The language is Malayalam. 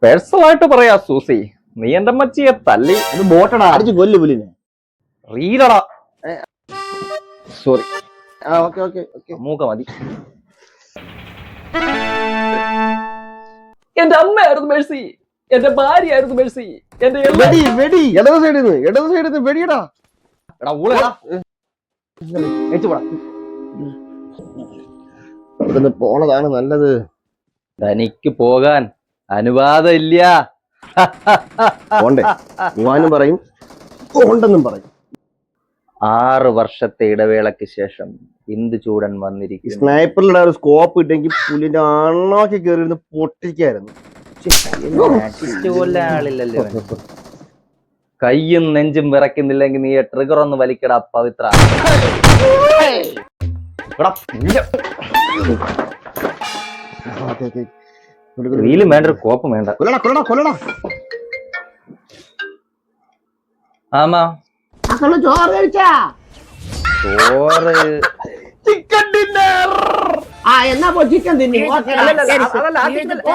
പേഴ്സണലായിട്ട് പറയാ സൂസി, നീ എന്റെ മച്ചിയെ തല്ലി. അത് ബോട്ടടാ, അടിച്ച് കൊല്ലു പുലിനെ. റീലടാ. സോറി. ഓക്കെ ഓക്കെ ഓക്കെ, മൂക്ക മതി. എന്റെ അമ്മയായിരുന്നു മേഴ്സി, എന്റെ ഭാര്യയായിരുന്നു മേഴ്സി, എന്റെ വെടി വെടി, ഇടത് സൈഡിൽ വെടിയടാ. എടാ ഊളടാ. ഇവിടുന്ന് പോണതാണ് നല്ലത്. തനിക്ക് പോകാൻ അനുവാദം ഇല്ല. പോണ്ടേ, പോവാനും പറയും പോണ്ടെന്നും പറയും. 6 വർഷത്തെ ഇടവേളയ്ക്ക് ശേഷം ഇന്ദുചൂടൻ വന്നിരിക്കുന്നു. സ്നൈപ്പറിലിടാൻ ഒരു സ്കോപ്പ് ഇട്ടെങ്കിൽ പുലിന്റെ അണ്ണാക്കി കയറിയിരുന്ന് പൊട്ടിക്കായിരുന്നു. ആളില്ലല്ലോ. കയ്യും നെഞ്ചും വിറയ്ക്കുന്നില്ലെങ്കിൽ നീ ട്രിഗർ ഒന്ന് വലിക്കടാ പവിത്ര. റീലും വേണ്ട, ഒരു കോപ്പും വേണ്ട. ആമാ ചോറ് കഴിച്ചാ? ചോറ് ചിക്കൻ ഡിന്നർ. എന്നാ പോ ചിക്കൻ തിന്നു. ഓ